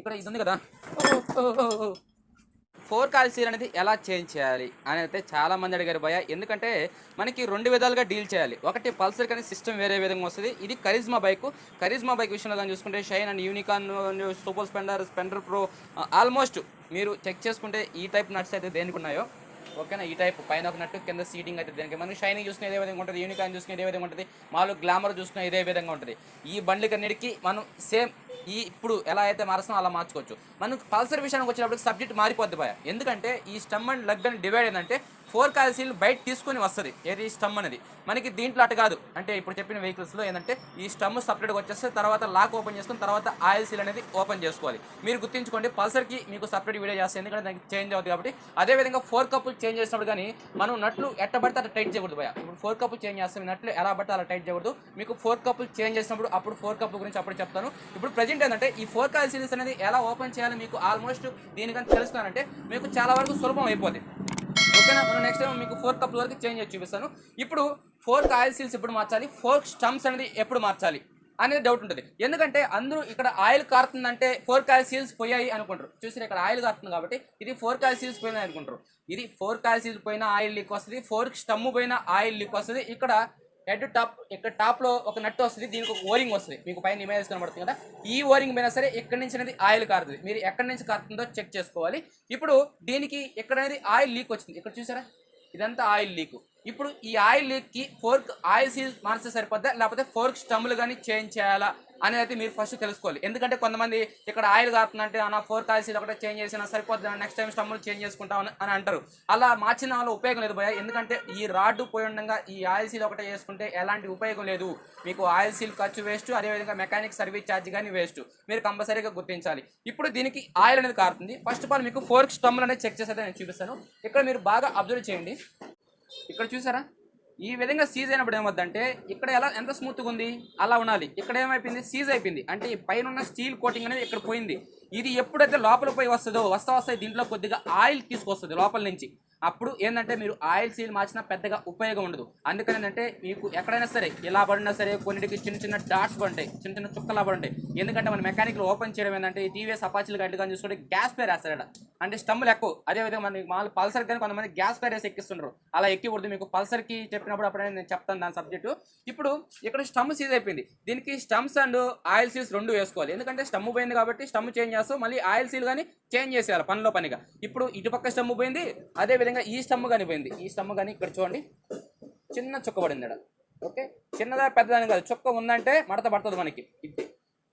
ఇక్కడ ఇది ఉంది కదా, 4 కాయిల్ సీల్ అనేది ఎలా చేంజ్ చేయాలి అని అయితే చాలా మంది అడిగారు భయ. ఎందుకంటే మనకి 2 విధాలుగా డీల్ చేయాలి. ఒకటి పల్సర్ కానీ సిస్టమ్ వేరే విధంగా వస్తుంది. ఇది కరిజ్మా బైక్ విషయంలో కానీ చూసుకుంటే shine and unicorn, super Splendor pro almost మీరు చెక్ చేసుకుంటే ఈ టైప్ నట్స్ అయితే దేనికి ఉన్నాయో ఓకేనా. ఈ టైప్ పైన ఒక నట్టు కింద సీటింగ్ అయితే దేనికి మనకి షైనింగ్ చూసుకునే ఇదే విధంగా ఉంటుంది, యూనికాన్ చూసుకునే ఇదే విధంగా ఉంటుంది, మామూలు గ్లామర్ చూసుకునే ఇదే విధంగా ఉంటుంది. ఈ బండ్లకి అన్నిటికీ మనం సేమ్ ఇప్పుడు ఎలా అయితే మారుస్తామో అలా మార్చుకోవచ్చు. మనకు పల్సర్ విషయానికి వచ్చినప్పుడు సబ్జెక్ట్ మారిపోద్ది భయ. ఎందుకంటే ఈ స్టమ్ అండ్ లగ్ అని డివైడ్ ఏంటంటే 4 కాయిల్ సీల్ బయట తీసుకొని వస్తుంది. ఏది స్టమ్ అనేది మనకి దీంట్లో అటు కాదు. అంటే ఇప్పుడు చెప్పిన వెహికల్స్లో ఏంటంటే ఈ స్టమ్ సపరేట్గా వచ్చేస్తే తర్వాత లాక్ ఓపెన్ చేసుకుని తర్వాత ఆయిల్ సీల్ అనేది ఓపెన్ చేసుకోవాలి. మీరు గుర్తుంచుకోండి, పల్సర్కి మీకు సపరేట్ వీడియో చేస్తే ఎందుకంటే దానికి చేంజ్ అవుతుంది కాబట్టి. అదేవిధంగా 4 కప్పులు చేంజ్ చేసినప్పుడు కానీ మనం నట్లు ఎట్టబడితే అట్లా టైట్ చేయకూడదు భయ. ఇప్పుడు 4 కప్పులు చేంజ్ చేస్తాం, నట్లు ఎలా పడితే అలా టైట్ చేయకూడదు. మీకు 4 కప్పులు చేంజ్ చేసినప్పుడు అప్పుడు 4 కప్పుల గురించి అప్పుడు చెప్తాను. ఇప్పుడు ప్రజెంట్ ఏంటంటే ఈ 4 కాయిల్ సీల్స్ అనేది ఎలా ఓపెన్ చేయాలి మీకు ఆల్మోస్ట్ దీనికని తెలుస్తున్నానంటే మీకు చాలా వరకు సులభం అయిపోతుంది ఓకేనా. మనం నెక్స్ట్ టైం మీకు 4 కప్పుల వరకు చేంజ్ చేసి చూపిస్తాను. ఇప్పుడు 4 ఆయిల్ సీల్స్ ఎప్పుడు మార్చాలి, 4 స్టమ్స్ అనేది ఎప్పుడు మార్చాలి అనేది డౌట్ ఉంటుంది. ఎందుకంటే అందరూ ఇక్కడ ఆయిల్ కారుతుందంటే 4 కాయిల్ సీల్స్ పోయాయి అనుకుంటారు. చూసారు ఇక్కడ ఆయిల్ కారుతుంది కాబట్టి ఇది 4 కాయిల్ సీల్స్ పోయినాయి అనుకుంటారు. ఇది 4 కాయిల్ సీల్స్ పోయినా ఆయిల్ లీక్ వస్తుంది, 4 స్టమ్ పోయినా ఆయిల్ లీక్ వస్తుంది. ఇక్కడ హెడ్ టాప్ ఇక్కడ టాప్లో ఒక నట్టు వస్తుంది, దీనికి ఒక ఓరింగ్ వస్తుంది. మీకు పైన ఇమేజ్ కనబడుతుంది కదా, ఈ ఓరింగ్ పోయినా సరే ఎక్కడి నుంచి అనేది ఆయిల్ కారుతుంది. మీరు ఎక్కడి నుంచి కారుతుందో చెక్ చేసుకోవాలి. ఇప్పుడు దీనికి ఎక్కడ అనేది ఆయిల్ లీక్ వచ్చింది, ఇక్కడ చూసారా ఇదంతా ఆయిల్ లీక్. ఇప్పుడు ఈ ఆయిల్ లీక్కి 4 ఆయిల్ సీల్ మార్చితే సరిపోద్దా లేకపోతే 4 స్టమ్లు కానీ చేంజ్ చేయాలా అనేది అయితే మీరు ఫస్ట్ తెలుసుకోవాలి. ఎందుకంటే కొంతమంది ఇక్కడ ఆయిల్ కారుతుందంటే నా 4 ఆయిల్ సీల్ ఒకటే చేంజ్ చేసినా సరిపోద్ది, నెక్స్ట్ టైం స్టమ్లు చేంజ్ చేసుకుంటాం అని అంటారు. అలా మార్చిన వల్ల ఉపయోగం లేదు భయ. ఎందుకంటే ఈ రాడ్డు పోయి ఉండగా ఈ ఆయిల్ సీల్ ఒకటే చేసుకుంటే ఎలాంటి ఉపయోగం లేదు. మీకు ఆయిల్ సీల్ ఖర్చు వేస్ట్, అదేవిధంగా మెకానిక్ సర్వీస్ ఛార్జ్ కానీ వేస్ట్. మీరు కంపల్సరీగా గుర్తించాలి. ఇప్పుడు దీనికి ఆయిల్ అనేది కారుతుంది. ఫస్ట్ ఆఫ్ ఆల్ మీకు 4 స్టమ్లు అనేది చెక్ చేసేది నేను చూపిస్తాను. ఇక్కడ మీరు బాగా అబ్జర్వ్ చేయండి. ఇక్కడ చూసారా ఈ విధంగా సీజ్ అయినప్పుడు ఏమవుతుందంటే ఇక్కడ ఎంత స్మూత్గా ఉంది అలా ఉండాలి. ఇక్కడ ఏమైపోయింది, సీజ్ అయిపోయింది. అంటే ఈ పైన ఉన్న స్టీల్ కోటింగ్ అనేది ఇక్కడ పోయింది. ఇది ఎప్పుడైతే లోపల పోయి వస్తుందో వస్తాయి దీంట్లో కొద్దిగా ఆయిల్ తీసుకొస్తుంది లోపల నుంచి. అప్పుడు ఏంటంటే మీరు ఆయిల్ సీల్ మార్చినా పెద్దగా ఉపయోగం ఉండదు. అందుకని ఏంటంటే మీకు ఎక్కడైనా సరే ఇలా పడినా సరే కొన్నిటికి చిన్న చిన్న డాట్స్ పడతాయి, చిన్న చిన్న చుక్కలా పడతాయి. ఎందుకంటే మన మెకానిక్లు ఓపెన్ చేయడం ఏంటంటే ఈ టీవీఎస్ అపాచీలు గడ్డి కానీ చూసుకుంటే గ్యాస్ ఫైర్ వేస్తారట, అంటే స్టమ్లు ఎక్కువ. అదేవిధంగా మనకి మామూలు పల్సర్ కానీ కొంతమంది గ్యాస్ ఫైర్ వేసి ఎక్కిస్తుంటారు, అలా ఎక్కికూడదు. మీకు పల్సర్కి చెప్పినప్పుడు అప్పుడే నేను చెప్తాను దాని సబ్జెక్టు. ఇప్పుడు ఇక్కడ స్టమ్ సీజ్ అయిపోయింది, దీనికి స్టమ్స్ అండ్ ఆయిల్ సీల్స్ 2 వేసుకోవాలి. ఎందుకంటే స్టమ్ పోయింది కాబట్టి స్టమ్ చేంజ్ చేస్తాం, మళ్ళీ ఆయిల్ సీల్ కానీ చేంజ్ చేసేయాలి పనిలో పనిగా. ఇప్పుడు ఇటుపక్క స్టమ్ పోయింది, అదేవిధంగా ఈ స్టమ్ కానీ పోయింది. ఈ స్టమ్ కానీ ఇక్కడ చూడండి చిన్న చుక్క పడింది ఇక్కడ. ఓకే, చిన్నదా పెద్దదాని కాదు, చుక్క ఉందంటే మడత పడుతుంది మనకి. ఇది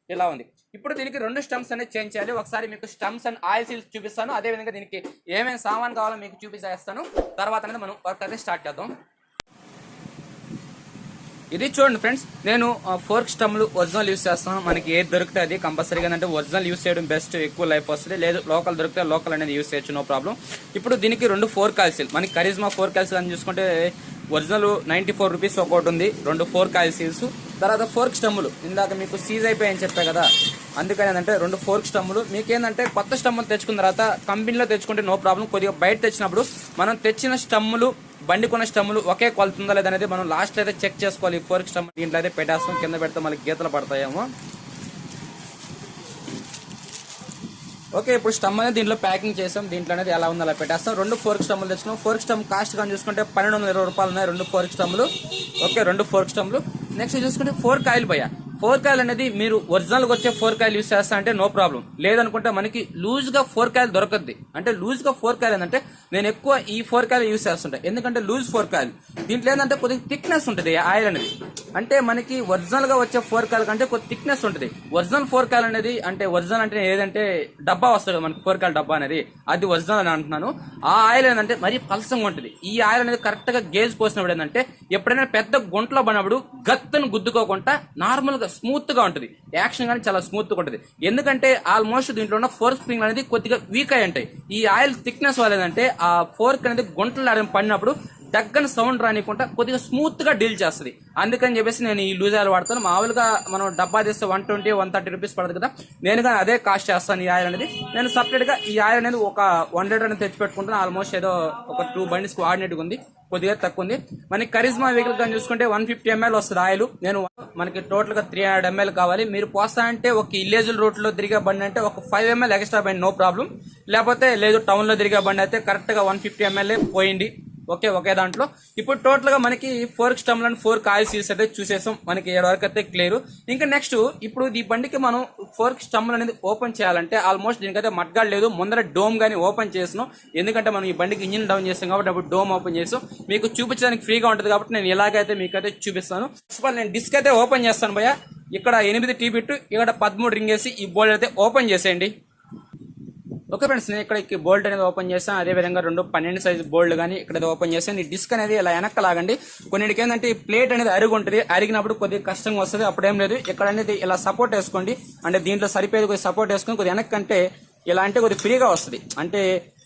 ఇలా ఉంది. ఇప్పుడు దీనికి 2 స్టమ్స్ అనేది చేంజ్ చేయాలి. ఒకసారి మీకు స్టమ్స్ అండ్ ఆయిల్ సీల్స్ చూపిస్తాను, అదేవిధంగా దీనికి ఏమేమి సామాన్ కావాలో మీకు చూపిస్తాను. తర్వాత అనేది మనం వర్క్ అయితే స్టార్ట్ చేద్దాం. ఇది చూడండి ఫ్రెండ్స్, నేను 4 స్టమ్లు ఒరిజినల్ యూస్ చేస్తాను. మనకి ఏది దొరికితే అది కంపల్సరీగా అంటే ఒరిజినల్ యూస్ చేయడం బెస్ట్, ఎక్కువ లైఫ్ వస్తుంది. లేదు లోకల్ దొరికితే లోకల్ అనేది యూస్ చేయొచ్చు, నో ప్రాబ్లం. ఇప్పుడు దీనికి 2 4 కాయిల్ సీల్, మనకి కరిజ్మా 4 కాయిల్ సీల్ అని చూసుకుంటే ఒరిజినల్ 94 రూపీస్ ఒకటి ఉంది. 2 4 కాయిల్ సీల్స్, తర్వాత 4 స్టమ్ములు ఇందాక మీకు సీజ్ అయిపోయాయని చెప్పా కదా, అందుకని ఏంటంటే 2 4 స్టమ్ములు. మీకేంటంటే కొత్త స్టమ్ములు తెచ్చుకున్న తర్వాత కంపెనీలో తెచ్చుకుంటే నో ప్రాబ్లం. కొద్దిగా బయట తెచ్చినప్పుడు మనం తెచ్చిన స్టమ్ములు బండి కొన్న స్టమ్ములు ఒకే క్వాలిటీ ఉందా లేదనేది మనం లాస్ట్ అయితే చెక్ చేసుకోవాలి. 4 స్టమ్ దీంట్లో అయితే పెట్టేస్తాం, కింద పెడితే మళ్ళీ గీతలు పడతాయేమో. ఓకే, ఇప్పుడు స్టమ్ అనేది దీంట్లో ప్యాకింగ్ చేసాం, దీంట్లో అనేది ఎలా ఉందో అలా పెట్టేస్తాం. 2 4 స్టమ్లు తెచ్చుకున్నాం. 4 స్టమ్ కాస్ట్ కానీ చూసుకుంటే 1220 రూపాయలు ఉన్నాయి 2 4 స్టమ్లు. ఓకే, 2 4 స్టమ్లు. నెక్స్ట్ చూసుకుంటే 4 కాయిల్ భయ్య. 4 కాయిల్ అనేది మీరు ఒరిజినల్గా వచ్చే 4 కాయిల్ యూస్ చేస్తా అంటే నో ప్రాబ్లం. లేదనుకుంటే మనకి లూజ్గా 4 కాయిల్ దొరకద్ది. అంటే లూజ్గా 4 కాయిల్ ఏంటంటే నేను ఎక్కువ ఈ 4 కాయిల్ యూస్ చేస్తుంటాను. ఎందుకంటే లూజ్ 4 కాయిల్ దీంట్లో ఏంటంటే కొద్దిగా థిక్నెస్ ఉంటుంది ఆయిల్ అనేది. అంటే మనకి ఒరిజినల్గా వచ్చే 4 కాయిల్ కంటే కొద్ది థిక్నెస్ ఉంటుంది. ఒరిజినల్ 4 కాయిల్ అనేది అంటే ఒరిజినల్ అంటే ఏదంటే డబ్బా వస్తుంది కదా మనకి 4 కాయిల్ డబ్బా అనేది, అది ఒరిజినల్ అని అంటున్నాను. ఆ ఆయిల్ ఏంటంటే మరీ పలసంగా ఉంటుంది. ఈ ఆయిల్ అనేది కరెక్ట్గా గేజ్ పోసినప్పుడు ఏంటంటే ఎప్పుడైనా పెద్ద గుంటలో పడినప్పుడు గత్తును గుద్దుకోకుండా నార్మల్గా స్మూత్ గా ఉంటుంది. యాక్షన్ కానీ చాలా స్మూత్ గా ఉంటుంది. ఎందుకంటే ఆల్మోస్ట్ దీంట్లో ఉన్న 4 స్ప్రింగ్ అనేది కొద్దిగా వీక్ అయి ఉంటాయి. ఈ ఆయిల్ థిక్నెస్ వల్ల ఏంటంటే ఆ 4 అనేది గుంటలు పడినప్పుడు దగ్గర సౌండ్ రానికుండా కొద్దిగా స్మూత్ గా డీల్ చేస్తుంది. అందుకని చెప్పేసి నేను ఈ లూజ్ ఆయిల్ వాడతాను. మామూలుగా మనం డబ్బా తీస్తే 120 130 రూపీస్ పడుతుంది కదా, నేను కానీ అదే కాస్ట్ చేస్తాను. ఈ ఆయిల్ అనేది నేను సపరేట్ గా ఈ ఆయిల్ అనేది ఒక 1 లీటర్ అనేది తెచ్చి పెట్టుకుంటాను. ఆల్మోస్ట్ ఏదో ఒక 2 బండిస్ కోఆర్డినేట్ ఉంది. కొద్దిగా తక్కువ ఉంది. మనకి కరిజ్మా వెహికల్ కానీ చూసుకుంటే 150 ml వస్తుంది ఆయిల్. మనకి టోటల్ గా 300 ml కావాలి. మీరు పోస్తా అంటే ఒక విలేజ్ రూట్ లో తిరిగే బండి అంటే ఒక 5 ml ఎక్స్ట్రా బండి నో ప్రాబ్లం. లేకపోతే లేదు టౌన్ లో తిరిగే బండి అయితే కరెక్ట్ గా 150 ml పోయింది. ఓకే, ఒకే దాంట్లో. ఇప్పుడు టోటల్ గా మనకి 4 స్టమ్లు అండ్ 4 కాయిల్స్ అయితే చూసేసాం. మనకి 7 వరకు అయితే క్లియర్. ఇంకా నెక్స్ట్ ఇప్పుడు ఈ బండికి మనం 4 స్టమ్లు అనేది ఓపెన్ చేయాలంటే ఆల్మోస్ట్ దీనికైతే మడ్గాడ్ లేదు. ముందర డోమ్ గానీ ఓపెన్ చేసాం. ఎందుకంటే మనం ఈ బండికి ఇంజిన్ డౌన్ చేస్తాం కాబట్టి అప్పుడు డోమ్ ఓపెన్ చేసాం. మీకు చూపించడానికి ఫ్రీగా ఉంటుంది కాబట్టి నేను ఎలాగైతే మీకైతే చూపిస్తాను. ఫస్ట్ ఆఫ్ ఆల్ నేను డిస్క్ అయితే ఓపెన్ చేస్తాను భయ్య. ఇక్కడ 8 టీ బిట్, ఇక్కడ 13 రింగ్ వేసి ఈ బోల్డ్ అయితే ఓపెన్ చేసేయండి. ఓకే ఫ్రెండ్స్, నేను ఇక్కడ బోల్ట్ అనేది ఓపెన్ చేస్తాను. అదేవిధంగా 2 12 సైజ్ బోల్డ్ కానీ ఇక్కడ ఓపెన్ చేస్తాను. ఈ డిస్క్ అనేది ఇలా వెనక్కి లాగండి. కొన్నిటికి ఏంటంటే ఈ ప్లేట్ అనేది అరిగి ఉంటుంది. అరిగినప్పుడు కొద్దిగా కష్టంగా వస్తుంది. అప్పుడేం లేదు, ఇక్కడ అనేది ఇలా సపోర్ట్ వేసుకోండి. అంటే దీంట్లో సరిపోయేది కొద్దిగా సపోర్ట్ వేసుకొని కొద్దిగా వెనక్కి అంటే ఇలా అంటే కొద్దిగా ఫ్రీగా వస్తుంది. అంటే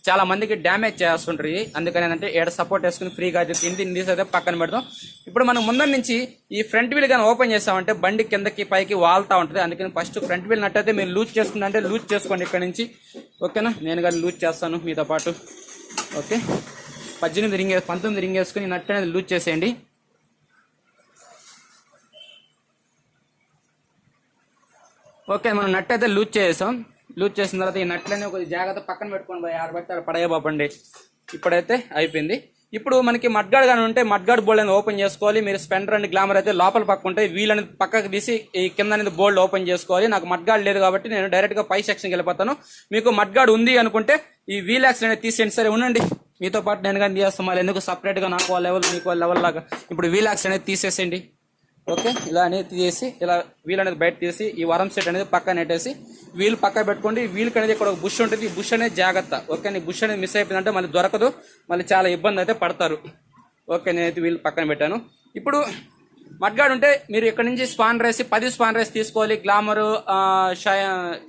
చాలా మందికి డ్యామేజ్ చేస్తుంటారు. అందుకని ఏంటంటే ఏడ సపోర్ట్ వేసుకుని ఫ్రీగా అయితే దీన్ని అయితే పక్కన పెడతాం. ఇప్పుడు మనం ముందర నుంచి ఈ ఫ్రంట్ వీల్ కానీ ఓపెన్ చేస్తామంటే బండి కిందకి పైకి వాళ్తా ఉంటుంది. అందుకని ఫస్ట్ ఫ్రంట్ వీల్ నట్టయితే మీరు లూజ్ చేసుకుంటే అంటే లూజ్ చేసుకోండి ఇక్కడ నుంచి. ఓకేనా, నేను కానీ లూజ్ చేస్తాను మీతో పాటు. ఓకే, 19 రింగ్ వేసుకుని నట్టు అనేది లూజ్ చేసేయండి. ఓకే, మనం నట్టు అయితే లూజ్ చేసాం. లూజ్ చేసిన తర్వాత ఈ నట్లనే కొద్దిగా జాగ్రత్త పక్కన పెట్టుకోండి పోయి ఆడబట్టి ఆడ పడేయబాపండి. ఇప్పుడైతే అయిపోయింది. ఇప్పుడు మనకి మడ్గాడ్ కానీ ఉంటే మడ్గాడ్ బోల్డ్ అనేది ఓపెన్ చేసుకోవాలి. మీరు స్పెండర్ అండ్ గ్లామర్ అయితే లోపల పక్క ఉంటాయి. వీల్ అనేది పక్కకు తీసి ఈ కింద అనేది బోల్డ్ ఓపెన్ చేసుకోవాలి. నాకు మడ్గాడ్ లేదు కాబట్టి నేను డైరెక్ట్ గా పై సెక్షన్కి వెళ్ళిపోతాను. మీకు మడ్గాడ్ ఉంది అనుకుంటే ఈ వీల్ యాక్స్ అనేది తీసేయండి. సరే ఉండండి, మీతో పాటు నేను కానీ తీసేస్తాను. మళ్ళీ ఎందుకు సపరేట్ గా నాకు లెవెల్ మీకు లెవెల్ లాగా. ఇప్పుడు వీల్ యాక్స్ అనేది తీసేసేయండి. ఓకే, ఇలా అనేది తీసేసి ఇలా వీల్ అనేది బయట తీసి ఈ వరం సెట్ అనేది పక్కన నెట్టేసి వీల్ పక్క పెట్టుకోండి. వీల్కి అనేది ఇక్కడ ఒక బుష్ ఉంటుంది. ఈ బుష్ అనేది జాగ్రత్త. ఓకే, నీ బుష్ అనేది మిస్ అయిపోయిందంటే మళ్ళీ దొరకదు, మళ్ళీ చాలా ఇబ్బంది అయితే పడతారు. ఓకే, నేనైతే వీల్ పక్కన పెట్టాను. ఇప్పుడు మడ్గాడ్ ఉంటే మీరు ఇక్కడ నుంచి స్పానర్ వేసి 10 స్పానర్ వేసి తీసుకోవాలి.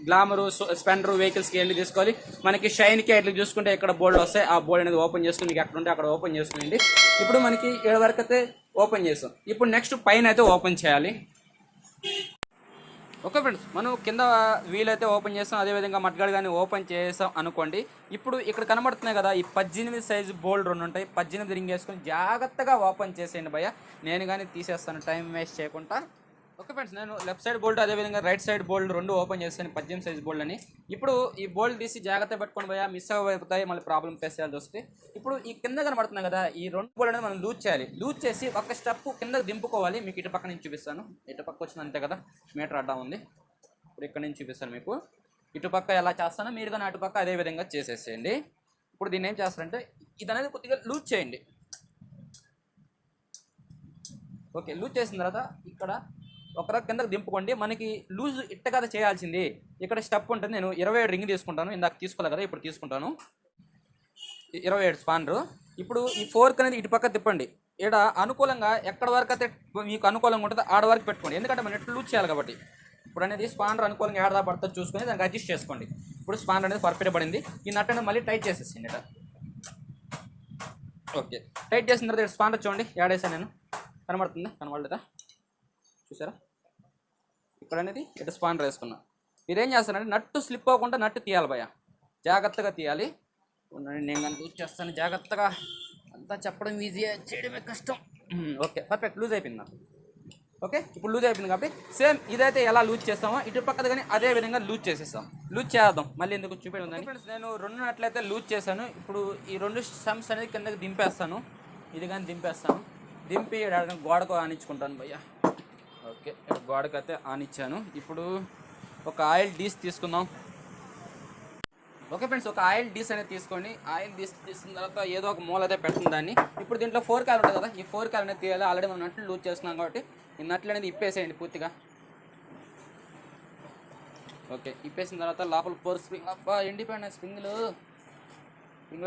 గ్లామరు స్పెండర్ వెహికల్స్కి వెళ్ళి తీసుకోవాలి. మనకి షైన్కి అట్లా చూసుకుంటే ఇక్కడ బోల్డ్ వస్తాయి. ఆ బోల్డ్ అనేది ఓపెన్ చేసుకుని మీకు ఎక్కడ ఉంటే అక్కడ ఓపెన్ చేసుకునండి. ఇప్పుడు మనకి 7 వరకు అయితే ఓపెన్ చేస్తాం. ఇప్పుడు నెక్స్ట్ పైన అయితే ఓపెన్ చేయాలి. ఓకే ఫ్రెండ్స్, మనం కింద వీల్ అయితే ఓపెన్ చేస్తాం. అదేవిధంగా మడ్గాడ్ కానీ ఓపెన్ చేసాం అనుకోండి. ఇప్పుడు ఇక్కడ కనబడుతున్నాయి కదా ఈ 18 సైజు బోల్డ్ 2 ఉంటాయి. 18 రింగ్ వేసుకొని జాగ్రత్తగా ఓపెన్ చేసేయండి భయ్య. నేను కానీ తీసేస్తాను టైం వేస్ట్ చేయకుండా. ఓకే ఫ్రెండ్స్, నేను లెఫ్ట్ సైడ్ బోల్డ్ అదేవిధంగా రైట్ సైడ్ బోల్డ్ 2 ఓపెన్ చేస్తాను. 18 సైజ్ బోల్డ్ అని. ఇప్పుడు ఈ బోల్డ్ తీసి జాగ్రత్త పెట్టుకోండి భయ్య, మిస్ అయిపోతాయి, మళ్ళీ ప్రాబ్లం ఫేస్ చేయాల్సి వస్తే. ఇప్పుడు ఈ కింద కనబడుతున్నాయి కదా ఈ 2 బోల్డ్ అనేది మనం లూజ్ చేయాలి. లూజ్ చేసి ఒక స్టెప్ కిందకు దింపుకోవాలి. మీకు ఇటు పక్క నుంచి చూపిస్తాను. ఇటు పక్క వచ్చింది అంతే కదా, మీటర్ అడ్డా ఉంది. ఇప్పుడు ఇక్కడ నుంచి చూపిస్తాను మీకు. ఇటుపక్క ఎలా చేస్తానో మీరు కానీ అటుపక్క అదే విధంగా చేసేసేయండి. ఇప్పుడు దీన్ని ఏం చేస్తారంటే ఇది అనేది కొద్దిగా లూజ్ చేయండి. ఓకే, లూజ్ చేసిన తర్వాత ఇక్కడ ఒక కిందకు దింపుకోండి. మనకి లూజ్ ఇట్ట కదా చేయాల్సింది. ఇక్కడ స్టెప్ ఉంటుంది. నేను 27 రింగ్ తీసుకుంటాను. ఇందాక తీసుకోవాలి కదా, ఇప్పుడు తీసుకుంటాను 27 స్పానరు. ఇప్పుడు ఈ ఫోర్క్ అనేది ఇటు పక్క తిప్పండి. ఇక్కడ అనుకూలంగా ఎక్కడ వరకు అయితే మీకు అనుకూలంగా ఉంటుందో ఆడ వరకు పెట్టుకోండి. ఎందుకంటే మనం ఎట్లా లూజ్ చేయాలి కాబట్టి. ఇప్పుడు అనేది స్పానర్ అనుకూలంగా ఏడదా పడుతుంది చూసుకొని దానికి అడ్జస్ట్ చేసుకోండి. ఇప్పుడు స్పానర్ అనేది పర్ఫెక్ట్ పడింది. ఈ నట్ అనేది మళ్ళీ టైట్ చేసేసింది ఇట. ఓకే, టైట్ చేసిన తర్వాత స్పానర్ చూడండి ఏడేసాను నేను. కనబడుతుంది, కనబడలేదా? చూసారా? ఇక్కడ అనేది ఇటు స్పానర్ వేసుకున్నా. మీరేం చేస్తారంటే నట్టు స్లిప్ అవ్వకుండా నట్టు తీయాలి భయ్య, జాగ్రత్తగా తీయాలి. నేను కానీ లూజ్ చేస్తాను జాగ్రత్తగా. అంతా చెప్పడం ఈజీ, చేయడమే కష్టం. ఓకే, పర్ఫెక్ట్ లూజ్ అయిపోయింది నాకు. ఓకే, ఇప్పుడు లూజ్ అయిపోయింది కాబట్టి సేమ్ ఇదైతే ఎలా లూజ్ చేస్తామో ఇటు పక్కది కానీ అదే విధంగా లూజ్ చేసేస్తాం. లూజ్ చేద్దాం, మళ్ళీ ఎందుకు చూపించండి ఫ్రెండ్స్. నేను 2 నట్లయితే లూజ్ చేశాను. ఇప్పుడు ఈ 2 స్టమ్స్ అనేది కిందకి దింపేస్తాను. ఇది కానీ దింపేస్తాను. దింపి గోడకు ఆనించుకుంటాను భయ్య. ఓకే, గోడకు అయితే ఆనిచ్చాను. ఇప్పుడు ఒక ఆయిల్ డీస్ తీసుకుందాం. ఓకే ఫ్రెండ్స్, ఒక ఆయిల్ డీస్ అనేది తీసుకోండి. ఆయిల్ తీసుకున్న తర్వాత ఏదో ఒక మూల అయితే పెడుతుంది దాన్ని. ఇప్పుడు దీంట్లో 4 కాయలు ఉంటుంది కదా, ఈ 4 కాయలు అనేది తీయాలి. ఆల్రెడీ మనం నట్లు లూజ్ చేస్తున్నాం కాబట్టి ఈ నట్లు అనేది ఇప్పేసేయండి పూర్తిగా. ఓకే, ఇప్పేసిన తర్వాత లోపల 4 స్ప్రింగ్. అబ్బా ఎండిపోయిన స్ప్రింగ్లు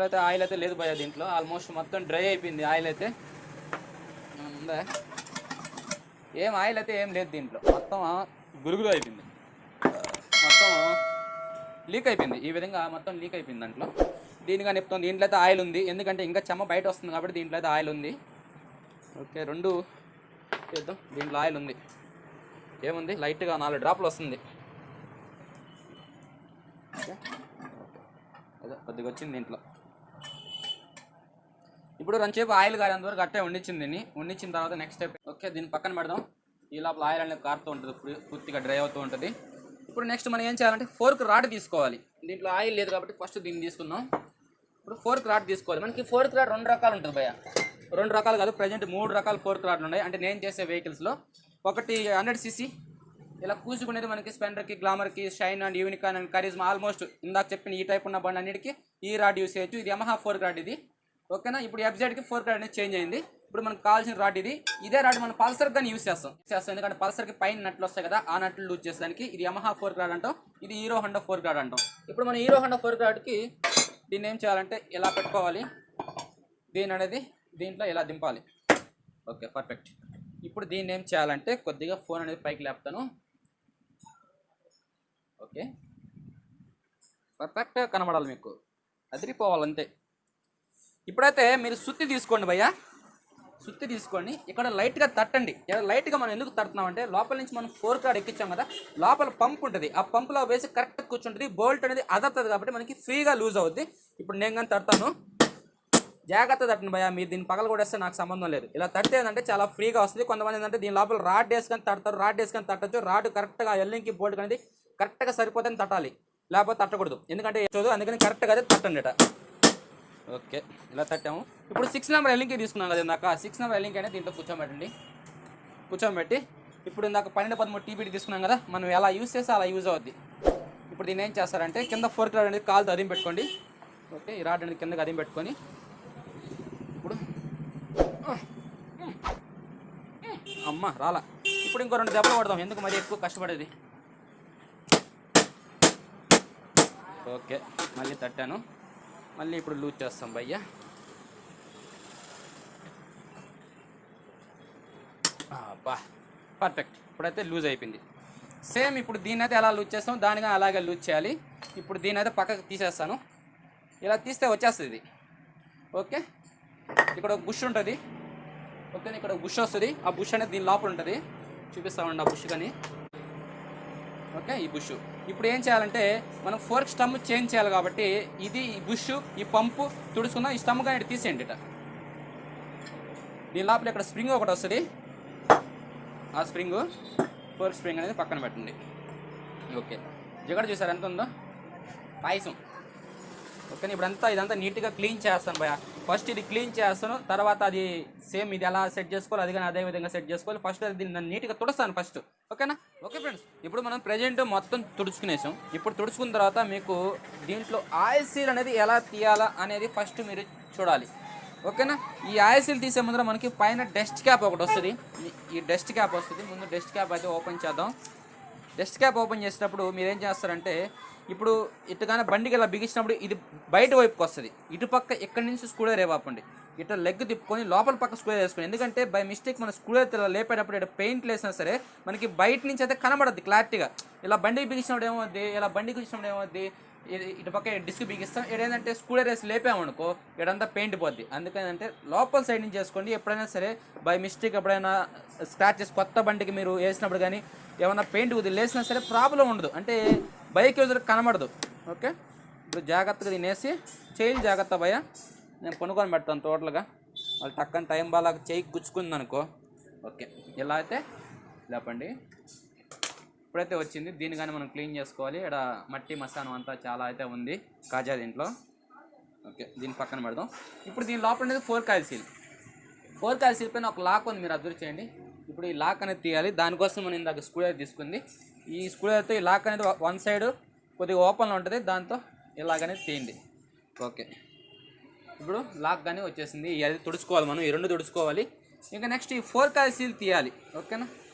అయితే ఆయిల్ అయితే లేదు భయ్య దీంట్లో. ఆల్మోస్ట్ మొత్తం డ్రై అయిపోయింది ఆయిల్ అయితే. ఉందా? ఏం ఆయిల్ అయితే ఏం లేదు దీంట్లో. మొత్తం గురుగురు అయిపోయింది, మొత్తం లీక్ అయిపోయింది. ఈ విధంగా మొత్తం లీక్ అయిపోయింది దాంట్లో. దీనిగా చెప్తాం. దీంట్లో అయితే ఆయిల్ ఉంది, ఎందుకంటే ఇంకా చెమ్మ బయట వస్తుంది కాబట్టి దీంట్లో అయితే ఆయిల్ ఉంది. ఓకే, 2 చేద్దాం. దీంట్లో ఆయిల్ ఉంది. ఏముంది, లైట్గా 4 డ్రాప్లు వస్తుంది. ఓకే, అదే కొద్దిగా వచ్చింది దీంట్లో. ఇప్పుడు రెండుసేపు ఆయిల్ కారేంత వరకు అట్టే వండించింది దీన్ని. వండించిన తర్వాత నెక్స్ట్ స్టెప్ ఓకే దీన్ని పక్కన పెడదాం. ఈ లోపల ఆయిల్ అనేది కారుతూ ఉంటుంది, పూర్తిగా డ్రై అవుతూ ఉంటుంది. ఇప్పుడు నెక్స్ట్ మనం ఏం చేయాలంటే ఫోర్క్ రాడ్ తీసుకోవాలి. దీంట్లో ఆయిల్ లేదు కాబట్టి ఫస్ట్ దీన్ని తీసుకుందాం. ఇప్పుడు ఫోర్క్ రాడ్ తీసుకోవాలి. మనకి ఫోర్క్ రాడ్ 2 రకాలు ఉంటుంది భయ్య. 2 రకాలు కాదు, ప్రజెంట్ 3 రకాల ఫోర్క్ రాడ్లు ఉన్నాయి. అంటే నేను చేసే వెహికల్స్లో ఒకటి 100cc ఇలా కూసుకునేది మనకి స్పెండర్కి, గ్లామర్కి, Shine and Unicorn and Karizma almost ఇందాక చెప్పిన ఈ టైప్ ఉన్న బండి అన్నిటికీ ఈ రాడ్ యూస్ చేయొచ్చు. ఇది యమహా ఫోర్క్ రాడ్ ఇది, ఓకేనా. ఇప్పుడు ఎఫ్జెడ్కి ఫోర్క్ రాడ్ అనేది చేంజ్ అయింది. ఇప్పుడు మనకు కావాల్సిన రాడ్ ఇది. ఇదే రాడ్ మనం పల్సర్ కానీ యూస్ చేస్తాం. ఎందుకంటే పల్సర్కి పైన నట్లు వస్తాయి కదా, ఆ నట్లు లూజ్ చేసేదానికి. ఇది యమహా ఫోర్క్ రాడ్ అంటాం, ఇది హీరో హోండా ఫోర్క్ రాడ్ అంటాం. ఇప్పుడు మనం హీరో హోండా ఫోర్క్ రాడ్కి దీన్ని ఏం చేయాలంటే ఇలా పెట్టుకోవాలి. దీని అనేది దీంట్లో ఇలా దింపాలి. Okay perfect. ఇప్పుడు దీన్ని ఏం చేయాలంటే కొద్దిగా ఫోన్ అనేది పైకి లేపుతాను. ఓకే పర్ఫెక్ట్గా కనబడాలి, మీకు అదిరిపోవాలంతే. ఇప్పుడైతే మీరు సుత్తి తీసుకోండి భయ్య. సుత్తి తీసుకొని ఇక్కడ లైట్గా తట్టండి. లైట్గా మనం ఎందుకు తడుతున్నామంటే లోపల నుంచి మనం ఫోర్క్ రాడ్ ఎక్కించాం కదా, లోపల పంప్ ఉంటుంది. ఆ పంపులో వేసి కరెక్ట్గా కూర్చుంటుంది. బోల్ట్ అనేది అదవుతుంది కాబట్టి మనకి ఫ్రీగా లూజ్ అవుద్ది. ఇప్పుడు నేను కానీ తడతాను. జాగ్రత్త తట్టండి భయ్య, మీరు దీన్ని పగల కొట్టేస్తే నాకు సంబంధం లేదు. ఇలా తడితే ఏంటంటే చాలా ఫ్రీగా వస్తుంది. కొంతమంది ఏంటంటే దీని లోపల రాడ్ వేసుకొని తడతారు. రాడ్ వేసుకొని తట్టచ్చు. రాడ్ కరెక్ట్గా ఎల్లింగ్కి బోల్ట్ అనేది కరెక్ట్గా సరిపోతే తట్టాలి, లేకపోతే తట్టకూడదు. ఎందుకంటే చదువు అందుకని కరెక్ట్గా అయితే తట్టండి అట. ఓకే ఇలా తట్టాము. ఇప్పుడు 6 నెంబర్ ఎల్లింగ్కి తీసుకున్నాం కదా ఇందాక. 6 నెంబర్ ఎల్లింగ్ అనేది దీంట్లో కూర్చోబెట్టండి. కూర్చోబెట్టి ఇప్పుడు ఇందాక 12-13 టీబీటీ తీసుకున్నాం కదా, మనం ఎలా యూజ్ చేస్తే అలా యూజ్ అవుద్ది. ఇప్పుడు దీన్ని ఏం చేస్తారంటే కింద ఫోర్క్ రాడ్ అనేది కాలుతో అదిం పెట్టుకోండి. ఓకే ఈ రాడ్ అనేది కిందకి అదిం పెట్టుకొని ఇప్పుడు అమ్మ రాలా. ఇప్పుడు ఇంకో 2 దెబ్బలు కొడదాం, ఎందుకు మరి ఎక్కువ కష్టపడేది. ఓకే మళ్ళీ తట్టాను. మళ్ళీ ఇప్పుడు లూజ్ చేస్తాం భయ్య. బా పర్ఫెక్ట్. ఇప్పుడైతే లూజ్ అయిపోయింది. సేమ్ ఇప్పుడు దీన్ని అయితే ఎలా లూజ్ చేస్తాం దానిగా అలాగే లూజ్ చేయాలి. ఇప్పుడు దీన్ని అయితే పక్కకు తీసేస్తాను. ఇలా తీస్తే వచ్చేస్తుంది ఇది. ఓకే ఇక్కడ ఒక బుష్ ఉంటుంది. ఓకే ఇక్కడ బుష్ వస్తుంది. ఆ బుష్ అనేది దీని లోపల ఉంటుంది. చూపిస్తామండి ఆ బుష్ కానీ. ఓకే ఈ బుష్ ఇప్పుడు ఏం చేయాలంటే మనం ఫోర్క్ స్టమ్ చేంజ్ చేయాలి కాబట్టి ఇది ఈ బుష్ ఈ పంపు తుడుచుకుందాం. ఈ స్టమ్ కానీ తీసేయండి ఇట. దీని లోపల ఇక్కడ స్ప్రింగ్ ఒకటి వస్తుంది. ఆ స్ప్రింగ్ ఫోర్క్ స్ప్రింగ్ అనేది పక్కన పెట్టండి. ఓకే జిగడ చూసారు ఎంత ఉందో పాయసం. ఓకే ఇప్పుడంతా ఇదంతా నీట్గా క్లీన్ చేస్తాను భయ. ఫస్ట్ ఇది క్లీన్ చేస్తాను, తర్వాత అది సేమ్ ఇది ఎలా సెట్ చేసుకోవాలి అది కానీ అదే విధంగా సెట్ చేసుకోవాలి. ఫస్ట్ అది దీన్ని నీట్గా తుడుస్తాను ఫస్ట్. ఓకేనా. ఓకే ఫ్రెండ్స్ ఇప్పుడు మనం ప్రజెంట్ మొత్తం తుడుచుకునేసాం. ఇప్పుడు తుడుచుకున్న తర్వాత మీకు దీంట్లో ఆయిల్ సీల్ అనేది ఎలా తీయాలా అనేది ఫస్ట్ మీరు చూడాలి. ఓకేనా. ఈ ఆయిల్ సీల్ తీసే ముందర మనకి పైన డస్ట్ క్యాప్ ఒకటి వస్తుంది. ఈ డస్ట్ క్యాప్ వస్తుంది. ముందు డస్ట్ క్యాప్ అయితే ఓపెన్ చేద్దాం. డస్ట్ క్యాప్ ఓపెన్ చేసేటప్పుడు మీరు ఏం చేస్తారంటే ఇప్పుడు ఇటుగానే బండికి ఇలా బిగించినప్పుడు ఇది బయట వైపుకి వస్తుంది. ఇటుపక్క ఎక్కడి నుంచి స్క్రూ రేవాపండి. ఇట్లా లెగ్ తిప్పుకొని లోపల పక్క స్క్రూ వేసుకొని, ఎందుకంటే బై మిస్టేక్ మన స్క్రూ ఇలా లేపేటప్పుడు ఇట్లా పెయింట్ వేసినా సరే మనకి బయట నుంచి అయితే కనబడద్ది క్లారిటీగా. ఇలా బండికి బిగించినప్పుడు ఏమవుద్ది, ఇలా బండికి బిగించినప్పుడు ఏమవుద్ది, ఇటు పక్క డిస్క్ బిగిస్తాం. ఏంటంటే స్క్రూ వేసి లేపామనుకో ఇడంతా పెయింట్ పోద్ది. అందుకని లోపల సైడ్ నుంచి చేసుకోండి. ఎప్పుడైనా సరే బై మిస్టేక్ ఎప్పుడైనా స్క్రాచెస్ కొత్త బండికి మీరు వేసినప్పుడు కానీ ఏమైనా పెయింట్ వదిలేసినా సరే ప్రాబ్లం ఉండదు, అంటే బైక్ యూజర్కి కనబడదు. ఓకే ఇప్పుడు జాగ్రత్తగా తినేసి చేయి జాగ్రత్త భయ. నేను కొనుక్కొని పెడతాను టోటల్గా. వాళ్ళు టక్కని టైం బాగా చేయి గుచ్చుకుంది అనుకో. ఓకే ఇలా అయితే లేపండి. ఇప్పుడైతే వచ్చింది. దీన్ని కానీ మనం క్లీన్ చేసుకోవాలి. ఇక్కడ మట్టి మసానం అంతా చాలా అయితే ఉంది కాజా దీంట్లో. ఓకే దీన్ని పక్కన పెడదాం. ఇప్పుడు దీని లోపల అనేది fork oil seal. Fork oil seal పైన ఒక లాక్ ఉంది, మీరు అబ్జర్వ్ చేయండి. ఇప్పుడు ఈ లాక్ అనేది తీయాలి. దానికోసం మనం ఇందాక స్క్రూ అయితే తీసుకుంది. ఈ స్క్రూ అయితే ఈ లాక్ అనేది వన్ సైడ్ కొద్దిగా ఓపెన్లో ఉంటుంది, దాంతో ఇలాగనేది తీయండి. ఓకే ఇప్పుడు లాక్ కానీ వచ్చేసింది. అది తుడుచుకోవాలి మనం, ఈ 2 తుడుచుకోవాలి. ఇంకా నెక్స్ట్ ఈ ఫోర్క్ ఆయిల్ సీల్ తీయాలి. ఓకేనా.